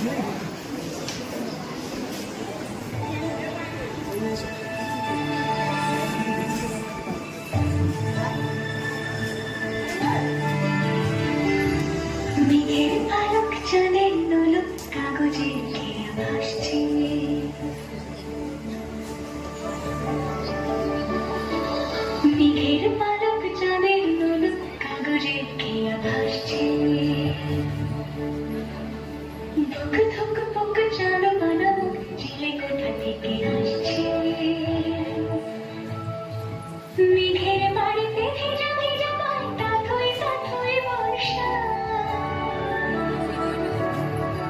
মেঘের পালক চাঁদের নোলক কাগজের ঘেরা ভাসছে। মেঘের পালক চাঁদের নোলক কাগজের ঘেরা ভাসছে। ধুক ধুক পুক চাঁদ বানাবো চিলে কোথা থেকে আসছে। মেঘের বাড়িতে ভেজা ভেজা পায় তাথই তাথই বর্ষা।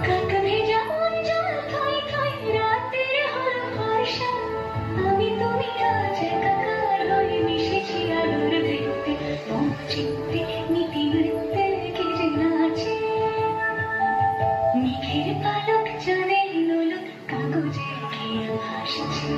কাক ভেজা মন জল থই থই রাতের হলো ভরসা। আমি তুমি আজ একাকার হয়ে মিশেছি আলোর বৃত্তে। চিত্তে নীতি নৃত্যে কে যে নাচে। মেঘের পালক চাঁদের নোলক কাগজের ঘেরা ভাসছে।